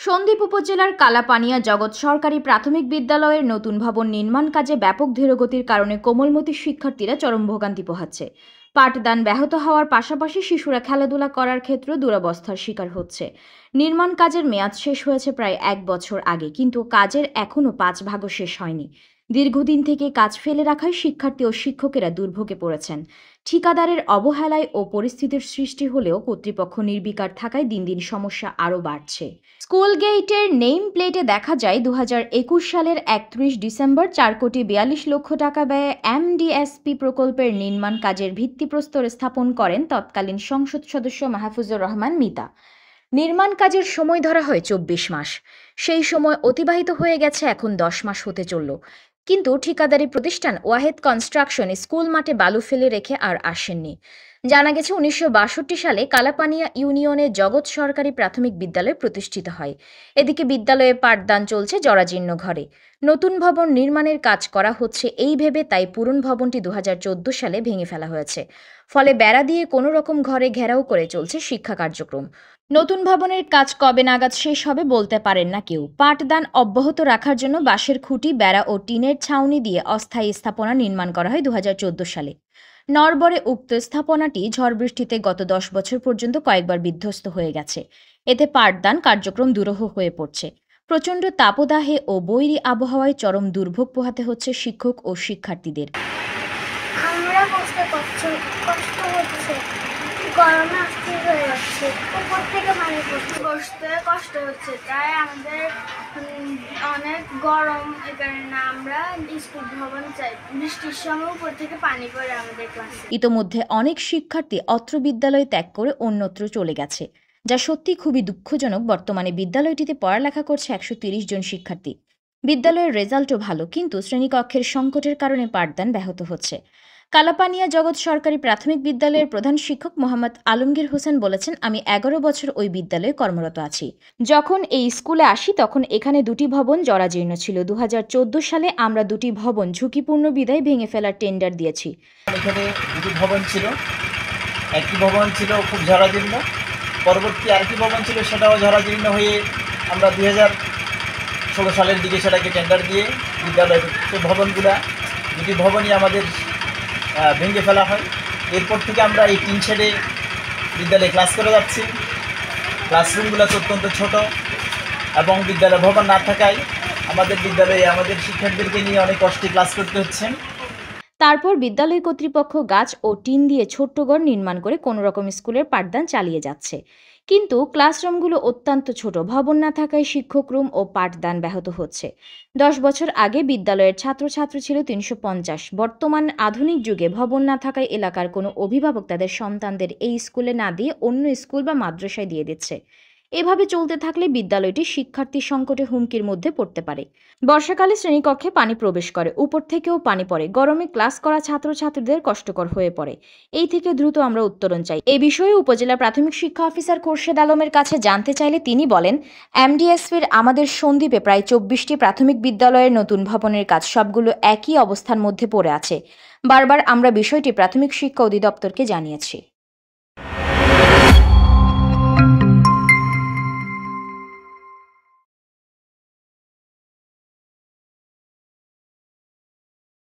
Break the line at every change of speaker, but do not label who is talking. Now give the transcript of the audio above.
সন্দ্বীপ উপজেলার কালাপানিয়া জগৎ সরকারি প্রাথমিক বিদ্যালয়ের নতুন ভবন নির্মাণ কাজে ব্যাপক ধীরগতির কারণে কোমলমতি শিক্ষার্থীরা চরম ভোগান্তি পোহাচ্ছে। পাঠদান ব্যাহত হওয়ার পাশাপাশি শিশুরা খেলাধুলা করার ক্ষেত্রে দুরবস্থার শিকার হচ্ছে। নির্মাণ কাজের মেয়াদ শেষ হয়েছে প্রায় 1 বছর আগে, কিন্তু কাজের এখনও 5 ভাগও শেষ হয়নি। দীর্ঘদিন থেকে কাজ ফেলে রাখায় শিক্ষার্থী ও শিক্ষকেরা দুর্ভোগে পড়েছেন। ঠিকাদারের অবহেলায় ও পরিস্থিতির সৃষ্টি হলেও কর্তৃপক্ষ নির্বিকার থাকায় দিন দিন সমস্যা আরও বাড়ছে। স্কুল গেটের নেম প্লেটে দেখা যায় 2021 সালের 31 ডিসেম্বর 4,42,00,000 টাকা ব্যয়ে এমডিএসপি প্রকল্পের নির্মাণ কাজের ভিত্তিপ্রস্তর স্থাপন করেন তৎকালীন সংসদ সদস্য মাহফুজুর রহমান মিতা। নির্মাণ কাজের সময় ধরা হয় 24 মাস। সেই সময় অতিবাহিত হয়ে গেছে এখন 10 মাস হতে চলল, কিন্তু ঠিকাদারি প্রতিষ্ঠান ওয়াহেদ কনস্ট্রাকশন স্কুল মাঠে বালু ফেলে রেখে আর আসেননি। জানা গেছে 1962 সালে কালাপানিয়া ইউনিয়নে জগৎ সরকারি প্রাথমিক বিদ্যালয় প্রতিষ্ঠিত হয়। এদিকে বিদ্যালয়ে পাঠদান চলছে জরাজীর্ণ ঘরে। নতুন ভবন নির্মাণের কাজ করা হচ্ছে এই ভেবে তাই পুরনো ভবনটি 2014 সালে ভেঙে ফেলা হয়েছে। ফলে বেড়া দিয়ে কোনো রকম ঘরে ঘেরাও করে চলছে শিক্ষা কার্যক্রম। নতুন ভবনের কাজ কবে নাগাদ শেষ হবে বলতে পারেন না কেউ। পাঠদান অব্যাহত রাখার জন্য বাঁশের খুঁটি, বেড়া ও টিনের ছাউনি দিয়ে অস্থায়ী স্থাপনা নির্মাণ করা হয় 2014 সালে। নড়বড়ে উক্ত স্থাপনাটি ঝড় বৃষ্টিতে গত 10 বছর পর্যন্ত কয়েকবার বিধ্বস্ত হয়ে গেছে। এতে পাঠদান কার্যক্রম দুরূহ হয়ে পড়ছে। প্রচণ্ড তাপদাহে ও বৈরী আবহাওয়ায় চরম দুর্ভোগ পোহাতে হচ্ছে শিক্ষক ও শিক্ষার্থীদের।
আমরা কষ্ট হচ্ছে, গরমে অস্থির হয়ে যাচ্ছে, উপর থেকে পানি পড়তে বসতে কষ্ট হচ্ছে, তাই আমাদের অনেক গরম। এই কারণে আমরা স্কুল ভবন চাই। বৃষ্টির সময় উপর থেকে পানি পড়ে আমাদের ক্লাসে।
ইতোমধ্যে অনেক শিক্ষার্থী অত্র বিদ্যালয় ত্যাগ করে অন্যত্র চলে গেছে, যা সত্যি খুবই দুঃখজনক। বর্তমানে বিদ্যালয়টিতে পড়ালেখা করছে 130 জন শিক্ষার্থী। বিদ্যালয়ের রেজাল্টও ভালো, কিন্তু শ্রেণীকক্ষের সংকটের কারণে পাঠদান ব্যাহত হচ্ছে। কালাপানিয়া জগৎ সরকারি প্রাথমিক বিদ্যালয়ের প্রধান শিক্ষক মোহাম্মদ আলমগীর হোসেন বলেছেন, আমি 11 বছর ওই বিদ্যালয়ে কর্মরত আছি। যখন এই স্কুলে আসি তখন এখানে 2টি ভবন জরাজীর্ণ ছিল। 2014 সালে আমরা 2টি ভবন ঝুঁকিপূর্ণ বিধায় ভেঙে ফেলার টেন্ডার দিয়েছি।
এখানে 2টি ভবন ছিল। একটি ভবন ছিল খুব জরাজীর্ণ, পরবর্তী আরেকটি ভবন ছিল, সেটাও জরাজীর্ণ হয়ে আমরা 2016 সালের দিকে সেটাকে টেন্ডার দিয়ে বিদ্যালয়ের ভবনগুলা 2টি ভবনই আমাদের ভেঙে ফেলা হয়। এরপর থেকে আমরা এই টিন শেডে বিদ্যালয়ে ক্লাস করে যাচ্ছি। ক্লাসরুমগুলো অত্যন্ত ছোট এবং বিদ্যালয় ভবন না থাকায় আমাদের বিদ্যালয়ে আমাদের শিক্ষার্থীদেরকে নিয়ে অনেক কষ্টে ক্লাস করতে হচ্ছে।
তারপর বিদ্যালয় কর্তৃপক্ষ গাছ ও টিন দিয়ে ছোট্ট ঘর নির্মাণ করে কোনো রকম স্কুলের পাঠদান চালিয়ে যাচ্ছে, কিন্তু ক্লাসরুমগুলো অত্যন্ত ছোট। ভবন না থাকায় শিক্ষক রুম ও পাঠদান ব্যাহত হচ্ছে। 10 বছর আগে বিদ্যালয়ের ছাত্রছাত্রী ছিল 350। বর্তমান আধুনিক যুগে ভবন না থাকায় এলাকার কোনো অভিভাবক তাদের সন্তানদের এই স্কুলে না দিয়ে অন্য স্কুল বা মাদ্রাসায় দিয়ে দিচ্ছে। এভাবে চলতে থাকলে বিদ্যালয়টি শিক্ষার্থী সংকটে হুমকির মধ্যে পড়তে পারে। বর্ষাকালে শ্রেণীকক্ষে পানি প্রবেশ করে, উপর থেকেও পানি পড়ে, গরমে ক্লাস করা ছাত্রছাত্রীদের কষ্টকর হয়ে পড়ে। এই থেকে দ্রুত আমরা উত্তরণ চাই। এই বিষয়ে উপজেলা প্রাথমিক শিক্ষা অফিসার খোরশেদ আলমের কাছে জানতে চাইলে তিনি বলেন, এমডিএসপির আমাদের সন্দ্বীপে প্রায় 24টি প্রাথমিক বিদ্যালয়ের নতুন ভবনের কাজ সবগুলো একই অবস্থার মধ্যে পড়ে আছে। বারবার আমরা বিষয়টি প্রাথমিক শিক্ষা অধিদপ্তরকে জানিয়েছি।